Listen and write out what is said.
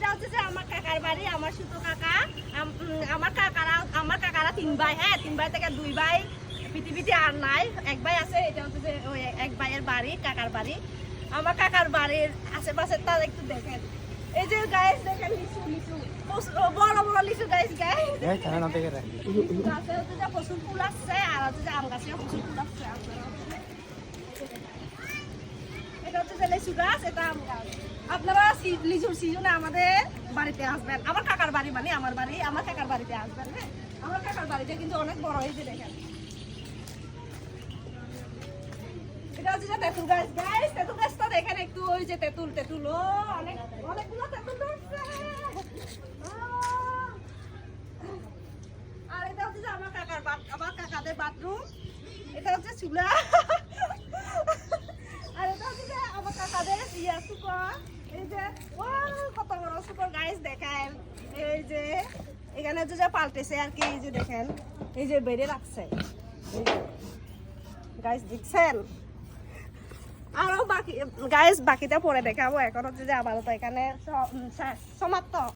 এটা হচ্ছে যে আমার কাকার বাড়ি, আমার ছোট কাকা। আমার কাকারা 3 ভাই, হ্যাঁ 3 ভাই থেকে 2 ভাই পৃথিবীতে আর নাই, 1 ভাই আছে। এটা হচ্ছে যে ওই 1 ভাইয়ের বাড়ি, কাকার বাড়ি। আমার কাকার বাড়ির আশেপাশে তার একটু দেখেন, এই যে গাইস দেখেন লিচু বড় বড় লিচু গাইস গাছে হচ্ছে যে প্রচুর ফুল আসছে, আর হচ্ছে যে আম গাছে প্রচুর ফুল আসছে। এটা হচ্ছে যে লিচু গাছ, এটা আম গাছ। আপনারা লিচুর সিজনে আমাদের বাড়িতে আসবেন, আমার কাকার বাড়ি মানে আমার বাড়ি, আমার কাকার বাড়িতে আসবেন। হ্যাঁ, আমার কাকার বাড়িতে কিন্তু অনেক বড় হয়েছে দেখেন। এটা হচ্ছে যে তেঁতুল গাছ গাইস, তেঁতুল গাছটা দেখেন একটু, ওই যে তেঁতুল ও অনেকগুলো তেঁতুল ধরছে। আর এটা হচ্ছে যে আমার কাকাদের বাথরুম, এটা হচ্ছে চুলা। আর এটা হচ্ছে যে আমার কাকাদের সুপার, এই যে ও কত বড় সুপার গাইস দেখেন। এই যে এখানে হচ্ছে যে পাল্টেছে আর কি, এই যে দেখেন এই যে বেড়ে রাখছে গাইস, দেখছেন? আরো বাকি গাইস, বাকিটা পরে দেখাবো। এখন হচ্ছে যে আপাতত এখানে সমাপ্ত।